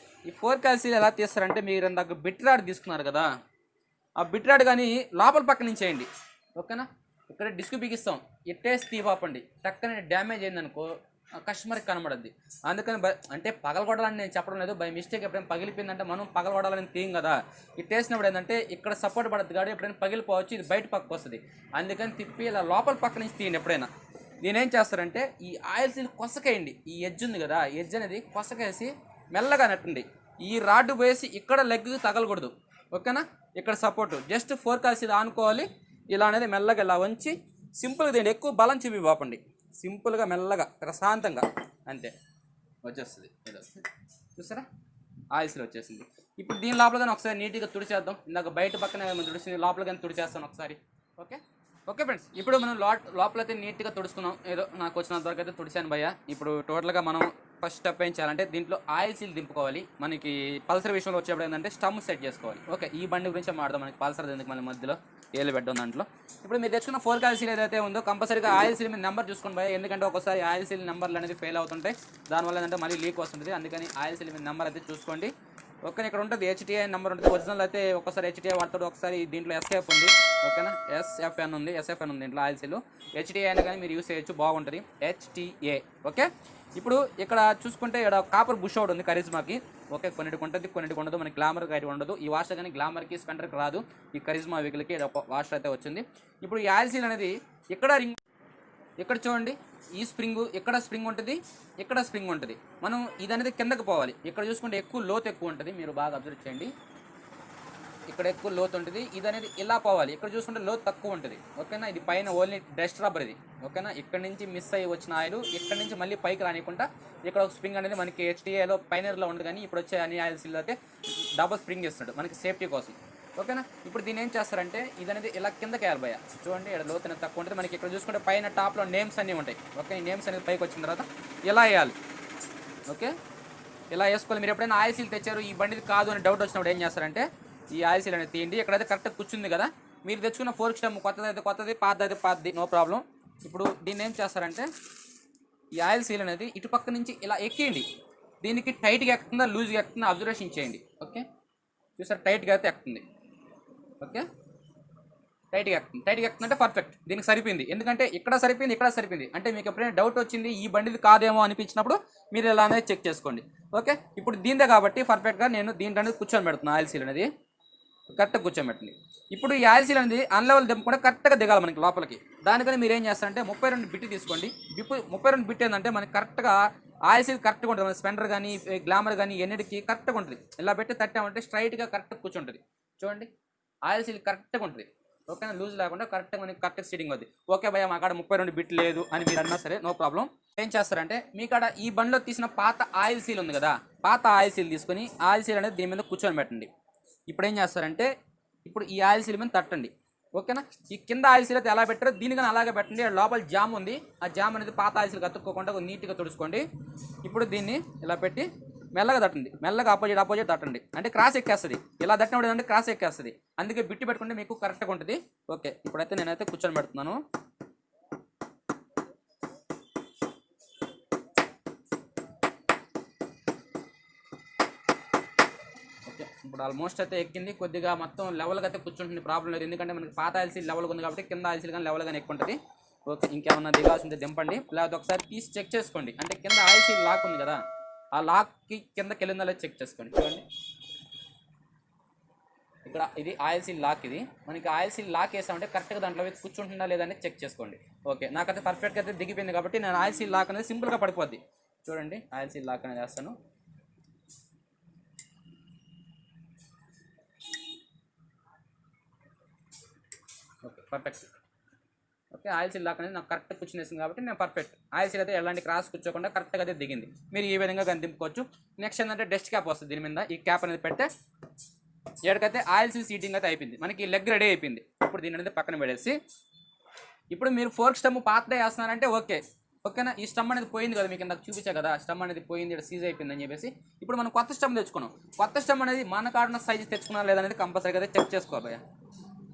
ఈ ఫోర్క్ ఆయిల్ సీల్ ఎలా తీస్తారంటే మీరు ఇందాక బిట్ రాడ్ తీసుకున్నారు కదా, ఆ బిట్ రాడ్ కానీ లోపల పక్క నుంచి వేయండి. ఓకేనా. ఇక్కడ డిస్క్ బిగిస్తాం, ఎట్టేసి తీపాపండి. టక్కనే డ్యామేజ్ అయిందనుకో కస్టమర్కి కనబడద్ది. అందుకని అంటే పగలగొడాలని నేను చెప్పడం లేదు. బై మిస్టేక్ ఎప్పుడైనా పగిలిపోయిందంటే మనం పగలగొడాలని తీయం కదా. ఇట్టేసినప్పుడు ఏంటంటే ఇక్కడ సపోర్ట్ పడద్దు కాబట్టి ఎప్పుడైనా పగిలిపోవచ్చు, ఇది బయట పక్క వస్తుంది. అందుకని తిప్పి ఇలా లోపల పక్క నుంచి తీయండి ఎప్పుడైనా. నేనేం చేస్తారంటే ఈ ఆయిల్ సీల్ కొసకేయండి. ఈ ఎడ్జ్ ఉంది కదా, ఎడ్జ్ అనేది కొసకేసి మెల్లగా నెట్టండి. ఈ రాడ్ వేసి ఇక్కడ లెగ్కి తగలకూడదు. ఓకేనా. ఇక్కడ support just fork oil seal ఆనుకోవాలి. ఇలా అనేది మెల్లగా ఇలా వంచి సింపుల్గా తీయండి. ఎక్కువ బలం చూపి బాపండి. సింపుల్గా మెల్లగా ప్రశాంతంగా అంతే వచ్చేస్తుంది. ఏదో చూసారా ఆయిల్ సీల్ వచ్చేసింది. ఇప్పుడు దీని లోపల కానీ ఒకసారి నీట్గా తుడిచేద్దాం. ఇందాక బయట పక్కన తుడిచింది, లోపల కానీ తుడిచేస్తాను ఒకసారి. ఓకే ఓకే ఫ్రెండ్స్, ఇప్పుడు మనం లోపల అయితే నీట్గా తుడుచుకున్నాం. ఏదో నాకు వచ్చినంత వరకు అయితే తుడిచాను భయ్య. ఇప్పుడు టోటల్గా మనం ఫస్ట్ స్టెప్ ఏం చేయాలంటే దీంట్లో ఆయిల్ సీల్ దింపుకోవాలి. మనకి పల్సర్ విషయంలో వచ్చేప్పుడు ఏంటంటే స్టమ్ సెట్ చేసుకోవాలి. ఓకే, ఈ బండి గురించి మాట్లాడదాం. మనకి పల్సర్ ఎందుకు మళ్ళీ మధ్యలో ఏళ్ళు పెట్టడం దాంట్లో. ఇప్పుడు మీరు తెచ్చుకున్న 4 ఆయిల్ సీల్ ఏదైతే ఉందో కంపల్సరీగా ఆయిల్ సీల్ మీద నెంబర్ చూసుకోండి భయ్య. ఎందుకంటే ఒకసారి ఆయిల్ సీల్ నెంబర్లు అనేది ఫెయిల్ అవుతుంటాయి, దానివల్ల ఏంటంటే మళ్ళీ లీక్ వస్తుంటుంది. అందుకని ఆయిల్ సీల్ మీద నెంబర్ అయితే చూసుకోండి. ఓకే, ఇక్కడ ఉంటుంది హెచ్టిఐ నెంబర్ ఉంటుంది. ఒరిజినల్ అయితే ఒకసారి హెచ్టిఐ వాడతాడు, ఒకసారి దీంట్లో ఎస్ఎఫ్ ఉంది. ఓకేనా, ఎస్ఎఫ్ఎన్ ఉంది దీంట్లో ఆయిల్ సీల్. హెచ్టిఐ అయినా కానీ మీరు యూస్ చేయొచ్చు, బాగుంటుంది హెచ్టిఏ. ఓకే, ఇప్పుడు ఇక్కడ చూసుకుంటే ఇక్కడ కాపర్ బుష్ అవుట్ ఉంది కరిజ్మాకి. ఓకే, కొన్నిటికి ఉంటుంది కొన్నిటికి ఉండదు. మనకి గ్లామర్కి అయితే ఉండదు. ఈ వాషర్ కానీ గ్లామర్కి స్పెండర్కి రాదు, ఈ కరిజ్మా వెహికల్కి వాషర్ అయితే వచ్చింది. ఇప్పుడు ఈ ఆయిల్ సీల్ అనేది ఇక్కడ రింగ్, ఇక్కడ చూడండి ఈ స్ప్రింగ్, ఎక్కడ స్ప్రింగ్ ఉంటుంది, ఎక్కడ స్ప్రింగ్ ఉంటుంది. మనం ఇది అనేది కిందకి పోవాలి. ఇక్కడ చూసుకుంటే ఎక్కువ లోతు ఎక్కువ ఉంటుంది, మీరు బాగా అబ్జర్వ్ చేయండి. ఇక్కడ ఎక్కువ లోతు ఉంటుంది, ఇది అనేది ఇలా పోవాలి. ఇక్కడ చూసుకుంటే లోతు తక్కువ ఉంటుంది. ఓకేనా, ఇది పైన ఓన్లీ డస్ట్ రబ్బర్ ఇది. ఓకేనా, ఇక్కడ నుంచి మిస్ అయ్యి వచ్చిన ఆయిల్ ఇక్కడ నుంచి మళ్ళీ పైకి రానికుండా ఇక్కడ ఒక స్ప్రింగ్ అనేది మనకి హెచ్టిఏలో పైనర్లో ఉంది. కానీ ఇప్పుడు వచ్చే అన్ని ఆయిల్ సీల్ అయితే డబుల్ స్ప్రింగ్ ఇస్తాడు మనకి సేఫ్టీ కోసం. ఓకేనా, ఇప్పుడు దీన్ని ఏం చేస్తారంటే ఇది అనేది ఇలా కిందకి వేయాలి భయ్య. చూడండి ఇక్కడ లోతు అనేది తక్కువ ఉంటుంది. మనకి ఇక్కడ చూసుకుంటే పైన టాప్లో నేమ్స్ అన్నీ ఉంటాయి. ఓకే, ఈ నేమ్స్ అనేది పైకి వచ్చిన తర్వాత ఇలా వేయాలి. ఓకే, ఇలా వేసుకోవాలి. మీరు ఎప్పుడైనా ఆయిల్ సీల్ తెచ్చారు ఈ బండిది కాదు అని డౌట్ వచ్చినప్పుడు ఏం చేస్తారంటే ఈ ఆయిల్ సీల్ అనేది తీయండి. ఇక్కడైతే కరెక్ట్గా కూర్చుంది కదా, మీరు తెచ్చుకున్న ఫోర్క్ స్టెమ్ కొత్తది అయితే కొత్తది, పాతది అయితే పాతది, నో ప్రాబ్లం. ఇప్పుడు దీన్ని ఏం చేస్తారంటే ఈ ఆయిల్ సీల్ అనేది ఇటు పక్క నుంచి ఇలా ఎక్కియండి. దీనికి టైట్గా ఎక్కుతుందా లూజ్గా ఎక్కుతుందా అబ్జర్వేషన్ చేయండి. ఓకే, చూసారు టైట్గా అయితే ఎక్కుతుంది. ఓకే, టైట్గా ఎక్కుతుందంటే పర్ఫెక్ట్, దీనికి సరిపోయింది. ఎందుకంటే ఇక్కడ సరిపోయింది, ఇక్కడ సరిపోయింది. అంటే మీకు ఎప్పుడైనా డౌట్ వచ్చింది ఈ బండిది కాదేమో అనిపించినప్పుడు మీరు ఇలా అనేది చెక్ చేసుకోండి. ఓకే, ఇప్పుడు దీందే కాబట్టి పర్ఫెక్ట్గా నేను దీంట్లో అనేది కూర్చొని పెడుతున్నాను. ఆయిల్ సీల్ అనేది కరెక్ట్గా కూర్చోబెట్టండి. ఇప్పుడు ఈ ఆయిల్ సీల్ అనేది అన్లెవెల్ దింపకుండా కరెక్ట్గా దిగాలి మనకి లోపలికి. దానికని మీరు ఏం చేస్తారంటే 32 బిట్ తీసుకోండి. 32 బిట్ ఏంటంటే మనకి కరెక్ట్గా ఆయిల్ సీల్ కరెక్ట్గా ఉంటుంది. మన స్పెండర్ కానీ గ్లామర్ కానీ ఎన్నిటికి కరెక్ట్గా ఉంటుంది. ఇలా పెట్టి తట్టామంటే స్ట్రైట్గా కరెక్ట్గా కూర్చుంటుంది. చూడండి ఆయిల్ సీల్ కరెక్ట్గా ఉంటుంది. ఓకేనా, లూజ్ లేకుండా కరెక్ట్గా మనకి కరెక్ట్గా సీటింగ్ అవుతుంది. ఓకే భయ్య మా కాడ 32 బిట్ లేదు అని మీరు అన్నా సరే నో ప్రాబ్లం. ఏం చేస్తారంటే మీ కాడ ఈ బండిలో తీసిన పాత ఆయిల్ సీల్ ఉంది కదా, పాత ఆయిల్ సీల్ తీసుకొని ఆయిల్ సీల్ అనేది దీని మీద కూర్చొని పెట్టండి. ఇప్పుడు ఏం చేస్తారంటే ఇప్పుడు ఈ ఆయిల్ సీల్ మీద తట్టండి. ఓకేనా, ఈ కింద ఆయిల్ సీల్ అయితే ఎలా పెట్టారో దీనికని అలాగే పెట్టండి. లోపల జామ్ ఉంది, ఆ జామ్ అనేది పాత ఆయిల్ సీల్ కత్తుక్కోకుండా నీట్గా తుడుచుకోండి. ఇప్పుడు దీన్ని ఇలా పెట్టి మెల్లగా తట్టండి. మెల్లగా ఆపోజిట్ తట్టండి. అంటే క్రాస్ ఎక్కేస్తుంది. ఇలా తట్టినప్పుడు ఏంటంటే క్రాస్ ఎక్కేస్తుంది. అందుకే బిట్టి పెట్టుకుంటే మీకు కరెక్ట్గా ఉంటుంది. ఓకే, ఇప్పుడైతే నేనైతే కూర్చొని పెడుతున్నాను. ఓకే, ఇప్పుడు ఆల్మోస్ట్ అయితే ఎక్కింది. కొద్దిగా మొత్తం లెవెల్గా అయితే కూర్చుంటుంది, ప్రాబ్లం లేదు. ఎందుకంటే మనకి పాత ఆయిల్ సీల్ లెవెల్గా ఉంది కాబట్టి కింద ఆయిల్ సీల్ కానీ లెవెల్ కానీ ఎక్కువ ఉంటుంది. ఓకే, ఇంకేమన్నా దిగాల్సి ఉంటే దింపండి, లేకపోతే ఒకసారి తీసి చెక్ చేసుకోండి. అంటే కింద ఆయిల్ సీల్ లాక్ ఉంది కదా, ఆ లాక్కి కిందకి వెళ్ళిందా లేదా చెక్ చేసుకోండి. చూడండి ఇక్కడ ఇది ఆయిల్ సీల్ లాక్. ఇది మనకి ఆయిల్ సీల్ లాక్ వేసామంటే కరెక్ట్గా దాంట్లో కూర్చుంటుందా లేదని చెక్ చేసుకోండి. ఓకే, నాకైతే పర్ఫెక్ట్గా అయితే దిగిపోయింది కాబట్టి నేను ఆయిల్ సీల్ లాక్ అనేది సింపుల్గా పడిపోద్ది. చూడండి ఆయిల్ సీల్ లాక్ అనేది వేస్తాను. Okay perfect. Okay, oil seal lock అనేది నాకు కరెక్ట్ కూర్చునేసింది కాబట్టి నేను పర్ఫెక్ట్. ఆయిల్ సీల్ అయితే ఎలాంటి క్రాస్ కూర్చోకుండా కరెక్ట్గా అయితే దిగింది. మీరు ఈ విధంగా కానీ దింపుకోవచ్చు. నెక్స్ట్ ఏంటంటే డస్ట్ క్యాప్ వస్తుంది దీని మీద. ఈ క్యాప్ అనేది పెడితే ఎక్కడికైతే ఆయిల్ సీల్ సీటింగ్ అయితే అయిపోయింది, మనకి లెగ్ రెడీ అయిపోయింది. ఇప్పుడు దీని అనేది పక్కన పెడేసి ఇప్పుడు మీరు ఫోర్క్ స్టమ్ పాతదే వేస్తున్నారంటే ఓకేనా. ఈ స్టమ్ అనేది పోయింది కదా, మీకు నాకు చూపించా కదా స్టమ్ అనేది పోయింది, ఇక్కడ సీజ్ అయిపోయింది అని చెప్పేసి ఇప్పుడు మనం కొత్త స్టమ్ తెచ్చుకున్నాం. కొత్త స్టమ్ అనేది మన కాడున్న సైజు తెచ్చుకున్నా లేదనేది కంపల్సరీగా అయితే చెక్ చేసుకోవాలి.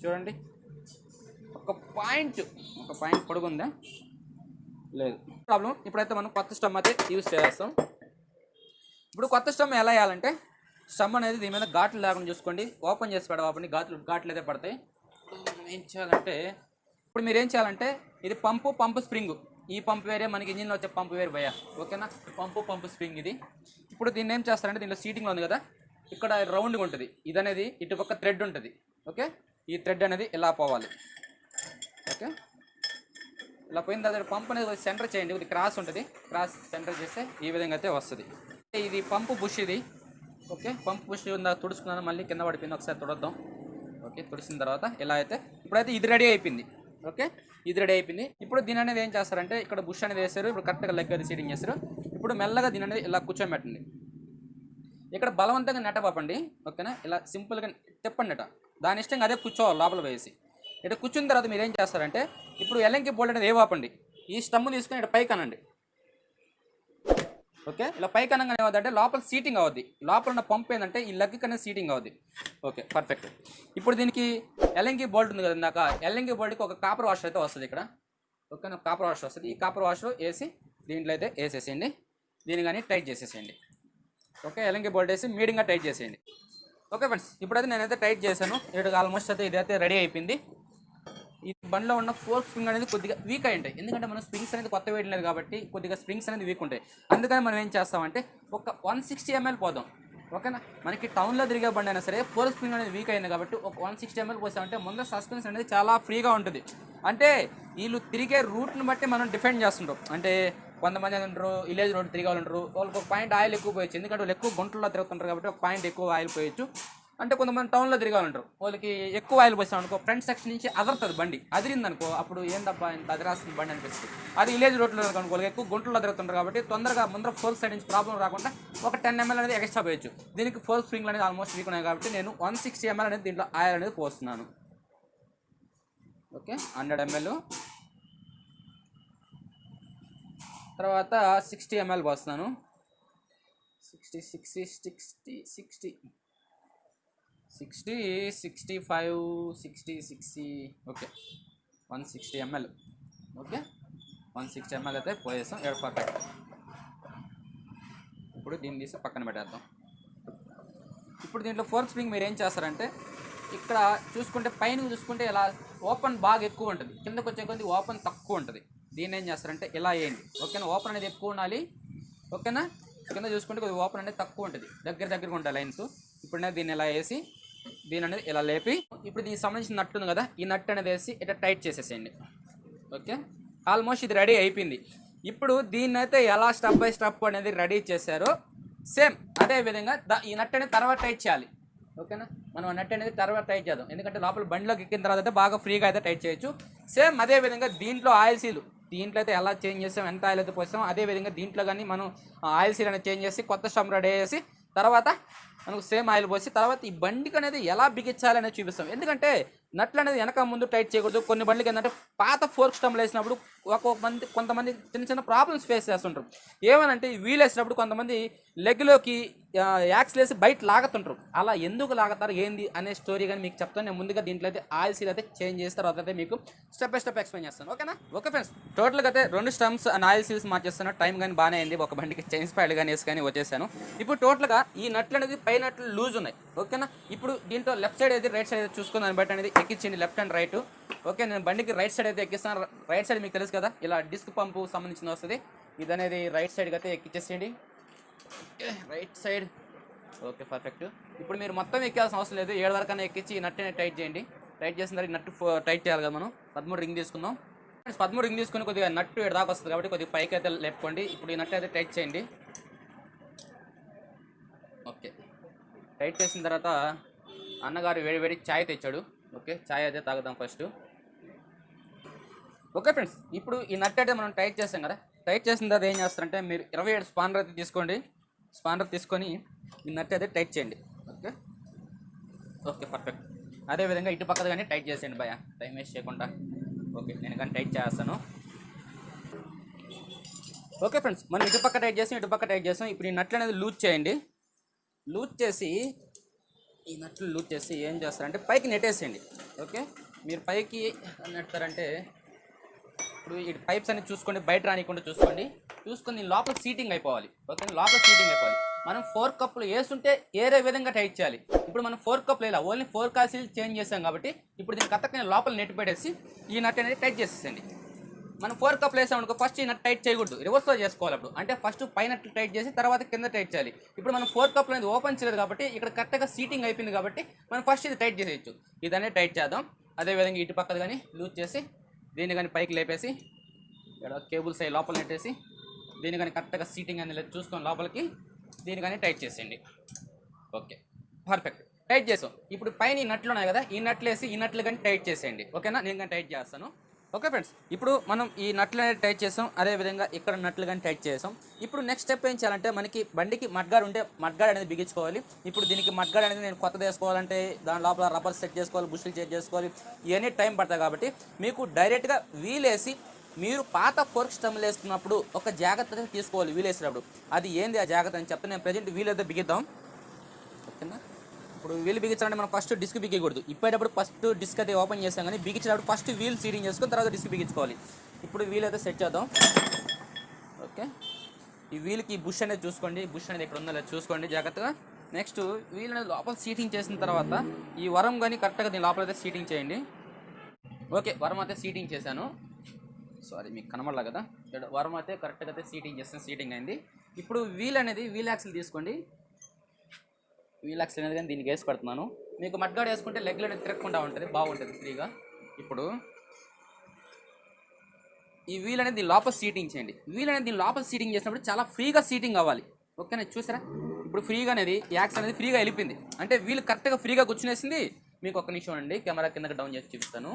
చూడండి ఒక పాయింట్ పొడుగుందా లేదు, ప్రాబ్లం. ఇప్పుడైతే మనం కొత్త స్టమ్ అయితే యూజ్ చేస్తాం. ఇప్పుడు కొత్త స్టమ్ ఎలా వేయాలంటే స్టమ్ అనేది దీని మీద ఘాట్లు లేకుండా చూసుకోండి. ఓపెన్ చేసి పెడవాపండి, ఘాట్లు అయితే పడతాయి. ఏం చేయాలంటే ఇప్పుడు మీరు ఏం చేయాలంటే ఇది పంపు స్ప్రింగ్. ఈ పంపు వేరే, మనకి ఇంజిన్లో వచ్చే పంపు వేరే భయ్యా. ఓకేనా, పంపు స్ప్రింగ్ ఇది. ఇప్పుడు దీన్ని ఏం చేస్తారంటే దీనిలో సీటింగ్లో ఉంది కదా, ఇక్కడ రౌండ్గా ఉంటుంది. ఇది అనేది ఇటుపక్క థ్రెడ్ ఉంటుంది. ఓకే, ఈ థ్రెడ్ అనేది ఇలా పోవాలి. ఓకే, ఇలా పోయిన తర్వాత పంప్ అనేది సెంటర్ చేయండి. ఇది క్రాస్ ఉంటుంది, క్రాస్ సెంటర్ చేస్తే ఈ విధంగా అయితే వస్తుంది. ఇది పంపు బుష్ ఇది. ఓకే, పంపు బుష్ ఉందా తుడుచుకున్నాను, మళ్ళీ కింద పడిపోయింది, ఒకసారి తుడద్దాం. ఓకే, తుడిసిన తర్వాత ఇలా అయితే ఇప్పుడైతే ఇది రెడీ అయిపోయింది. ఓకే, ఇది రెడీ అయిపోయింది. ఇప్పుడు దీని అనేది ఏం చేస్తారంటే ఇక్కడ బుష్ అనేది వేస్తారు. ఇప్పుడు కరెక్ట్గా లెగ్ అది సీటింగ్ చేస్తారు. ఇప్పుడు మెల్లగా దీని అనేది ఇలా కూర్చోబెట్టండి. ఇక్కడ బలవంతంగా నెట్టబాపండి, ఓకేనా? ఇలా సింపుల్గా తిప్పండి అట. దాని ఇష్టంగా అదే కూర్చోవాలి లోపల వేసి. ఇటు కూర్చున్న తర్వాత మీరు ఏం చేస్తారంటే ఇప్పుడు ఎల్లంకి బోల్డ్ అనేది వాపండి. ఈ స్టమ్ తీసుకొని ఇటు పైకి అనండి, ఓకే? ఇలా పైకి అనగానే ఏమవుతుందంటే లోపల సీటింగ్ అవుద్ది. లోపల ఉన్న పంప్ ఏంటంటే ఈ లెగ్ అనేది సీటింగ్ అవుద్ది. Okay, perfect. ఇప్పుడు దీనికి ఎల్లంకి బోల్ట్ ఉంది కదా ఇందాక, ఎల్లంకి బోల్ట్కి ఒక కాపర్ వాషర్ అయితే వస్తుంది ఇక్కడ, ఓకేనా? కాపర్ వాషర్ వస్తుంది. ఈ కాపర్ వాషర్ వేసి దీంట్లో అయితే వేసేసేయండి. దీన్ని కానీ టైట్ చేసేసేయండి, ఓకే? ఎల్లంకి బోల్ట్ వేసి మీడియంగా టైట్ చేసేయండి. ఓకే ఫ్రెండ్స్, ఇప్పుడైతే నేనైతే టైట్ చేశాను. ఇక్కడ ఆల్మోస్ట్ అయితే ఇదైతే రెడీ అయిపోయింది. ఈ బండిలో ఉన్న ఫోర్క్ స్ప్రింగ్ అనేది కొద్దిగా వీక్ అయి ఉంటాయి, ఎందుకంటే మనం స్ప్రింగ్స్ అనేది కొత్త వేయడం లేదు కాబట్టి కొద్దిగా స్ప్రింగ్స్ అనేది వీక్ ఉంటాయి. అందుకని మనం ఏం చేస్తామంటే ఒక 160 ml పోదాం, ఓకేనా? మనకి టౌన్లో తిరిగే బండి అయినా సరే ఫోర్క్ స్ప్రింగ్ అనేది వీక్ అయింది కాబట్టి ఒక 160 ml పోసామంటే ముందర సస్పెన్స్ అనేది చాలా ఫ్రీగా ఉంటుంది. అంటే వీళ్ళు తిరిగే రూట్ని బట్టి మనం డిఫెండ్ చేస్తుంటాం. అంటే కొంతమంది ఉంటారు విలేజ్ రోడ్ తిరిగే వాళ్ళు ఉంటారు, వాళ్ళకి ఒక పాయింట్ ఆయిల్ ఎక్కువ పోయచ్చు, ఎందుకంటే వాళ్ళు ఎక్కువ గుంటల్లో తిరుగుతుంటారు కాబట్టి ఒక పాయింట్ ఎక్కువ ఆయిల్ పోయచ్చు. అంటే కొంతమంది టౌన్లో తిరగాలంటారు, వాళ్ళకి ఎక్కువ ఆయిల్ పోసాం అనుకో ఫ్రంట్ సెక్షన్ నుంచి అదరుతుంది బండి, అదిరిందనుకో అప్పుడు ఏందబ్బా ఇంత అదిరాస్తుంది బండి అనిపిస్తుంది. అది విలేజ్ రోడ్లో అనుకో వాళ్ళకి ఎక్కువ గుంటల్లో తిరుగుతుంటారు కాబట్టి తొందరగా ముందర ఫోర్క్ సైడ్ నుంచి ప్రాబ్లం రాకుండా ఒక 10 ml అనేది ఎక్స్ట్రా పోయచ్చు. దీనికి ఫోర్క్ స్ప్రింగ్లు అనేది ఆల్మోస్ట్ వీక్ ఉన్నాయి కాబట్టి నేను 160 ml అనేది దీంట్లో ఆయిల్ అనేది పోస్తున్నాను, ఓకే? 100 ml తర్వాత 60 ml పోస్తున్నాను. 60 60 60 60 60 65 60 60 ఓకే 160 ml, ఓకే? 160 ml అయితే పోయేసాం. పర్ఫెక్ట్. ఇప్పుడు దీన్ని తీసి పక్కన పెట్టేద్దాం. ఇప్పుడు దీంట్లో ఫోర్క్ స్ప్రింగ్ మీరు ఏం చేస్తారంటే ఇక్కడ చూసుకుంటే పైన చూసుకుంటే ఇలా ఓపెన్ బాగా ఎక్కువ ఉంటుంది, కిందకు వచ్చే కొద్ది ఓపెన్ తక్కువ ఉంటుంది. దీన్ని ఏం చేస్తారంటే ఇలా వేయండి, ఓకేనా? ఓపెన్ అనేది ఎక్కువ ఉండాలి, ఓకేనా? కింద చూసుకుంటే కొద్దిగా ఓపెన్ అనేది తక్కువ ఉంటుంది, దగ్గరగా ఉంటాయి లైన్స్. ఇప్పుడు నేను దీన్ని ఇలా వేసి దీని అనేది ఇలా లేపి ఇప్పుడు దీనికి సంబంధించిన నట్టు ఉంది కదా, ఈ నట్టు అనేది వేసి ఇట్లా టైట్ చేసేసేయండి, ఓకే? ఆల్మోస్ట్ ఇది రెడీ అయిపోయింది. ఇప్పుడు దీన్ని అయితే ఎలా స్టెప్ బై స్టెప్ అనేది రెడీ చేశారో సేమ్ అదే విధంగా ఈ నట్టు అనేది తర్వాత టైట్ చేయాలి, ఓకేనా? మనం ఆ నట్టు అనేది తర్వాత టైట్ చేద్దాం, ఎందుకంటే లోపల బండిలోకి ఎక్కిన తర్వాత అయితే బాగా ఫ్రీగా అయితే టైట్ చేయొచ్చు. సేమ్ అదే విధంగా దీంట్లో ఆయిల్ సీలు దీంట్లో అయితే ఎలా చేంజ్ చేసాం, ఎంత ఆయిల్ అయితే పోసాం అదే విధంగా దీంట్లో కానీ మనం ఆయిల్ సీల్ అనేది చేంజ్ చేసి కొత్త స్టమ్ రెడీ చేసి తర్వాత మనకు సేమ్ ఆయిల్ పోసి తర్వాత ఈ బండికి అనేది ఎలా బిగించాలి అనేది చూపిస్తాం. ఎందుకంటే నట్లు అనేది వెనక ముందు టైట్ చేయకూడదు. కొన్ని బండికి ఏంటంటే పాత ఫోర్క్ స్టమ్లు వేసినప్పుడు కొంతమంది చిన్న చిన్న ప్రాబ్లమ్స్ ఫేస్ చేస్తుంటారు. ఏమనంటే వీల్ వేసినప్పుడు కొంతమంది లెగ్లోకి యాక్స్ వేసి బయట లాగుతుంటారు. అలా ఎందుకు లాగుతారు ఏంది అనే స్టోరీ కానీ మీకు చెప్తాను. నేను ముందుగా దీంట్లో అయితే ఆయిల్ సీల్ అయితే చేంజ్ చేసిన తర్వాత అయితే మీకు స్టెప్ బై స్టెప్ ఎక్స్ప్లెయిన్ చేస్తాను, ఓకేనా? ఓకే ఫ్రెండ్స్, టోటల్గా అయితే 2 స్టమ్స్ అండ్ ఆయిల్ సీల్స్ మార్చేస్తాను. టైం కానీ బాగానే అయింది, ఒక బండికి చైన్స్ ప్యాడ్ కానీ వేసి కానీ వచ్చేసాను. ఇప్పుడు టోటల్గా ఈ నట్లు అనేది పై నట్లు లూజ్ ఉన్నాయి, ఓకేనా? ఇప్పుడు దీంట్లో లెఫ్ట్ సైడ్ అయితే రైట్ సైడ్ అయితే చూసుకుని దాన్ని బట్టి అనేది ఎక్కించండి, లెఫ్ట్ అండ్ రైట్, ఓకే? నేను బండికి రైట్ సైడ్ అయితే ఎక్కిస్తాను. రైట్ సైడ్ మీకు తెలుసు కదా, ఇలా డిస్క్ పంపు సంబంధించిన వస్తుంది. ఇది అనేది రైట్ సైడ్కి అయితే ఎక్కించేసేయండి, రైట్ సైడ్, ఓకే పర్ఫెక్ట్. ఇప్పుడు మీరు మొత్తం ఎక్కాల్సిన అవసరం లేదు, 7 వరకన్నా ఎక్కించి ఈ నట్టుని టైట్ చేయండి. టైట్ చేసిన తర్వాత నట్టు టైట్ చేయాలి కదా మనం. 13 రింగ్ తీసుకుందాం. 13 రింగ్ తీసుకుని కొద్దిగా నట్టు 7 దాకా వస్తుంది కాబట్టి కొద్దిగా పైకి అయితే లేపుకోండి. ఇప్పుడు ఈ నట్టు అయితే టైట్ చేయండి, ఓకే? టైట్ చేసిన తర్వాత అన్నగారు వేడి ఛాయ్ తెచ్చాడు, ఓకే? ఛాయ్ అయితే తాగుదాం ఫస్ట్, ఓకే ఫ్రెండ్స్? ఇప్పుడు ఈ నట్ అయితే మనం టైట్ చేస్తాం కదా, టైట్ చేసిన తర్వాత ఏం చేస్తారంటే మీరు 27 స్పానర్ అయితే తీసుకోండి. స్పానర్ తీసుకొని ఈ నట్ అయితే టైట్ చేయండి, ఓకే? Okay perfect. అదేవిధంగా ఇటు పక్కన కానీ టైట్ చేసేయండి భయ, టైం వేస్ట్ చేయకుండా, ఓకే? నేను కానీ టైట్ చేస్తాను, ఓకే ఫ్రెండ్స్? మనం ఇటు పక్క టైట్ చేసాం. ఇప్పుడు ఈ నట్లు అనేది లూజ్ చేయండి. లూజ్ చేసి ఈ నట్లు లూజ్ చేసి ఏం చేస్తారంటే పైకి నెట్టేసేయండి, ఓకే? మీరు పైకి నెడతారంటే ఇప్పుడు ఈ పైప్స్ అన్ని చూసుకోండి, బయట రానికుండా చూసుకొని లోపల సీటింగ్ అయిపోవాలి, ఓకే? లోపల సీటింగ్ అయిపోవాలి. మనం 4 కప్పులు వేస్తుంటే ఏరే విధంగా టైట్ చేయాలి. ఇప్పుడు మనం 4 కప్పులు వేయాలి, ఓన్లీ 4 కాల్సీలు చేంజ్ చేసాం కాబట్టి ఇప్పుడు దీన్ని కత్తకనే లోపల నెట్టి పెట్టేసి ఈ నట్ అనేది టైట్ చేసేసండి. మనం 4 కప్పులు వేసామనుకో ఫస్ట్ ఈ నట్ టైట్ చేయకూడదు, రివర్స్లో చేసుకోవాలి. అప్పుడు అంటే ఫస్ట్ పైన టైట్ చేసి తర్వాత కింద టైట్ చేయాలి. ఇప్పుడు మనం 4 కప్పులు అనేది ఓపెన్ చేయలేదు కాబట్టి ఇక్కడ కరెక్ట్గా సీటింగ్ అయిపోయింది కాబట్టి మనం ఫస్ట్ ఇది టైట్ చేసేయచ్చు. ఇదనే టైట్ చేద్దాం. అదేవిధంగా ఇటు పక్కది కానీ లూజ్ చేసి దీన్ని కానీ పైకి లేపేసి ఇక్కడ కేబుల్స్ అయ్యి లోపల నెట్టేసి దీన్ని కానీ కరెక్ట్గా సీటింగ్ అనేది చూసుకొని లోపలికి దీన్ని కానీ టైట్ చేసేయండి, ఓకే పర్ఫెక్ట్. టైట్ చేసాం. ఇప్పుడు పైన ఈ నట్లు ఉన్నాయి కదా, ఈ నట్లు వేసి ఈ నట్లు కానీ టైట్ చేసేయండి, ఓకేనా? నేను కానీ టైట్ చేస్తాను. ఓకే ఫ్రెండ్స్, ఇప్పుడు మనం ఈ నట్లు అనేది టైట్ చేసాం, అదేవిధంగా ఇక్కడ నట్లు కానీ టైట్ చేసాం. ఇప్పుడు నెక్స్ట్ స్టెప్ ఏం చేయాలంటే మనకి బండికి మడ్గాడ్ ఉంటే మడ్గాడ్ అనేది బిగించుకోవాలి. ఇప్పుడు దీనికి మడ్గాడ్ అనేది నేను కొత్తది వేసుకోవాలంటే దాని లోపల రబ్బర్ సెట్ చేసుకోవాలి, బుష్లు సెట్ చేసుకోవాలి, ఇవన్నీ టైం పడతాయి. కాబట్టి మీకు డైరెక్ట్గా వీల్ వేసి మీరు పాత ఫోర్క్ స్టమ్లు వేసుకున్నప్పుడు ఒక జాగ్రత్త తీసుకోవాలి వీల్ వేసినప్పుడు. అది ఏంది ఆ జాగ్రత్త అని చెప్తే నేను ప్రజెంట్ వీల్ అయితే బిగిద్దాం. ఓకేనా, ఇప్పుడు వీల్ బిగించాలంటే మనం ఫస్ట్ డిస్క్ బిగించకూడదు. ఇప్పేటప్పుడు ఫస్ట్ డిస్క్ అయితే ఓపెన్ చేస్తాం, కానీ బిగించేటప్పుడు ఫస్ట్ వీల్ సీటింగ్ చేసుకొని తర్వాత డిస్క్ బిగించుకోవాలి. ఇప్పుడు వీల్ అయితే సెట్ చేద్దాం. ఓకే, ఈ వీల్కి బుష్ అనేది చూసుకోండి, బుష్ అనేది ఇక్కడ ఉందో చూసుకోండి జాగ్రత్తగా. నెక్స్ట్ వీల్ అనేది లోపల సీటింగ్ చేసిన తర్వాత ఈ వరం కానీ కరెక్ట్గా దీని లోపల అయితే సీటింగ్ చేయండి. ఓకే, వరం అయితే సీటింగ్ చేశాను, సారీ మీకు కనబడలా కదా, వరం అయితే కరెక్ట్గా అయితే సీటింగ్ చేస్తాను, సీటింగ్ అయింది. ఇప్పుడు వీల్ అనేది వీల్ యాక్సిల్ తీసుకోండి, వీల్ యాక్సిల్ అనేది కానీ దీనికి వేసి పెడుతున్నాను. మీకు మడ్గాడ్ వేసుకుంటే లెగ్లు అనేది తిరగకుండా ఉంటుంది, బాగుంటుంది ఫ్రీగా. ఇప్పుడు ఈ వీల్ అనేది దీని లోపల సీటింగ్ చేయండి. వీల్ అనేది దీని లోపల సీటింగ్ చేసినప్పుడు చాలా ఫ్రీగా సీటింగ్ అవ్వాలి. ఓకేనా, చూసారా ఇప్పుడు ఫ్రీగా అనేది యాక్స్ అనేది ఫ్రీగా వెళ్ళిపోయింది, అంటే వీల్ కరెక్ట్గా ఫ్రీగా కూర్చునేసింది. మీకు ఒక నిమిషం అండి, కెమెరా కిందకి డౌన్ చేసి చూపిస్తాను.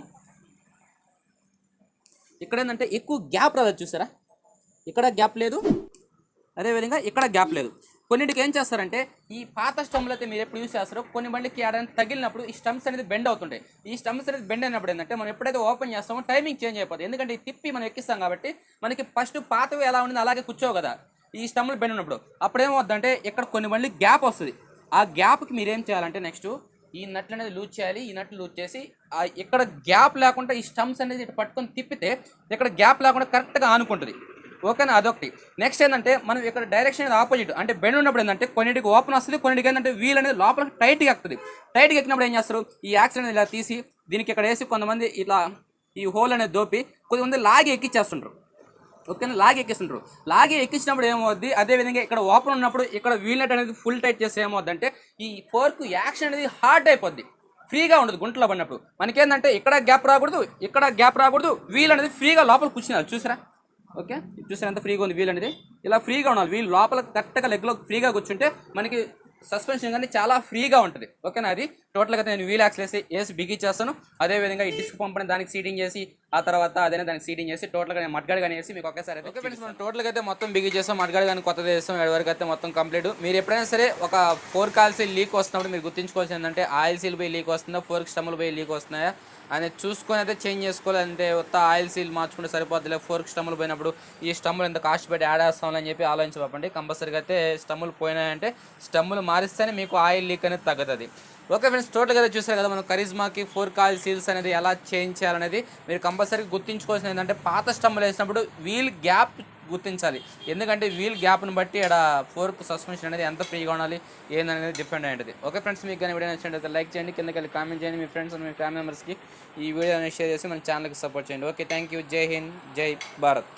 ఇక్కడ ఏంటంటే ఎక్కువ గ్యాప్ రాదు, చూసారా ఇక్కడ గ్యాప్ లేదు, అదేవిధంగా ఇక్కడ గ్యాప్ లేదు. కొన్నింటికి ఏం చేస్తారంటే ఈ పాత స్టమ్లు అయితే మీరు ఎప్పుడు యూస్ చేస్తారో కొన్ని బండికి ఏడాది తగిలినప్పుడు ఈ స్టమ్స్ అనేది బెండ్ అవుతుంటాయి. ఈ స్టమ్స్ అనేది బెండ్ అయినప్పుడు ఏంటంటే మనం ఎప్పుడైతే ఓపెన్ చేస్తామో టైమింగ్ చేంజ్ అయిపోతుంది. ఎందుకంటే ఈ తిప్పి మనం ఎక్కిస్తాం కాబట్టి మనకి ఫస్ట్ పాతవి ఎలా ఉండింది అలాగే కూర్చోవు కదా, ఈ స్టమ్లు బెండ్ ఉన్నప్పుడు. అప్పుడు ఏమవుతుందంటే ఇక్కడ కొన్ని బండి గ్యాప్ వస్తుంది. ఆ గ్యాప్కి మీరు ఏం చేయాలంటే నెక్స్ట్ ఈ నట్లు అనేది లూజ్ చేయాలి. ఈ నట్లు లూజ్ చేసి ఇక్కడ గ్యాప్ లేకుండా ఈ స్టమ్స్ అనేది ఇటు పట్టుకొని తిప్పితే ఇక్కడ గ్యాప్ లేకుండా కరెక్ట్గా ఆనుకుంటుంది. ఓకేనా, అదొకటి. నెక్స్ట్ ఏంటంటే మనం ఇక్కడ డైరెక్షన్ అనేది ఆపోజిట్, అంటే బెండ్ ఉన్నప్పుడు ఏంటంటే కొన్నిటికి ఓపెన్ వస్తుంది, కొన్నిటికి ఏంటంటే వీల్ అనేది లోపల టైట్గా ఎక్కుతుంది. టైట్గా ఎక్కినప్పుడు ఏం చేస్తారు, ఈ యాక్సిల్ అనేది ఇలా తీసి దీనికి ఇక్కడ వేసి కొంతమంది ఇట్లా ఈ హోల్ అనేది దోపి కొంతమంది లాగి ఎక్కిచ్చేస్తుంటారు. ఓకేనా, లాగి ఎక్కిస్తుంటారు. లాగి ఎక్కించినప్పుడు ఏమవుద్ది, అదేవిధంగా ఇక్కడ ఓపెన్ ఉన్నప్పుడు ఇక్కడ వీల్ నెట్ అనేది ఫుల్ టైట్ చేస్తే ఏమవుద్ది అంటే ఈ ఫోర్క్ యాక్షన్ అనేది హార్డ్ అయిపోద్ది, ఫ్రీగా ఉండదు గుంటలో పడినప్పుడు. మనకేంటంటే ఇక్కడ గ్యాప్ రాకూడదు, ఇక్కడ గ్యాప్ రాకూడదు, వీల్ అనేది ఫ్రీగా లోపల కూర్చున్నారు, చూసారా. ఓకే, చూసారా ఎంత ఫ్రీగా ఉంది వీల్ అనేది, ఇలా ఫ్రీగా ఉండాలి. వీల్ లోపల కరెక్ట్గా లెగ్లో ఫ్రీగా కూర్చుంటే మనకి సస్పెన్షన్ కానీ చాలా ఫ్రీగా ఉంటుంది. ఓకేనా, అది టోటల్గా నేను వీల్ యాక్సిల్ వేసి బిగించేస్తాను. అదేవిధంగా ఈ డిస్క్ పంపని దానికి సీటింగ్ చేసి ఆ తర్వాత అదే దానికి సీటింగ్ చేసి టోటల్గా నేను మడ్గాడ్ కానీ వేసి మీకు ఒకేసారి అయితే. ఓకే ఫ్రెండ్స్, మనం టోటల్గా అయితే మొత్తం బిగించేస్తాం, మడ్గాడ్ కానీ కొత్తది వేస్తాం, వరకు అయితే మొత్తం కంప్లీట్. మీరు ఎప్పుడైనా సరే ఒక ఫోర్క్ ఆయిల్ సీల్ లీక్ వస్తున్నప్పుడు మీరు గుర్తుంచుకోవాల్సింది ఏంటంటే ఆయిల్ సీల్ పోయి లీక్ వస్తుందా, ఫోర్క్ స్టమ్లు పోయి లీక్ వస్తున్నాయా అనేది చూసుకొని అయితే చేంజ్ చేసుకోవాలి. అంటే కొత్త ఆయిల్ సీల్ మార్చుకుంటే సరిపోద్ది. ఫోర్క్ స్టమ్లు పోయినప్పుడు ఈ స్టమ్లు ఎంత కాస్ట్ పెట్టి యాడ్ వేస్తామని చెప్పి ఆలోచించకండి. కంపల్సరీగా అయితే స్టమ్లు పోయినాయంటే స్టమ్లు మారిస్తేనే మీకు ఆయిల్ లీక్ అనేది తగ్గుతుంది. ఓకే ఫ్రెండ్స్, టోటల్గా అయితే చూసారు కదా మనం కరిజ్మాకి ఫోర్క్ ఆయిల్ సీల్స్ అనేది ఎలా చేంజ్ చేయాలనేది. మీరు కంపల్సరీగా గుర్తుంచుకోవాల్సింది ఏంటంటే పాత స్టమ్లు వేసినప్పుడు వీల్ గ్యాప్ గుర్తించాలి. ఎందుకంటే వీల్ గ్యాప్ను బట్టి ఇక్కడ ఫోర్క్ సస్పెన్షన్ అనేది ఎంత ఫ్రీగా ఉండాలి ఏందనేది డిఫరెంట్ అయ్యింది. ఓకే ఫ్రెండ్స్, మీకు కానీ వీడియో నచ్చినట్లయితే లైక్ చేయండి, కిందకి వెళ్ళి కామెంట్ చేయండి, మీ ఫ్రెండ్స్ మీ ఫ్యామిలీ మెంబర్స్కి ఈ వీడియో షేర్ చేసి మన ఛానల్కి సపోర్ట్ చేయండి. ఓకే, థ్యాంక్ యూ, జై హింద్, జై భారత్.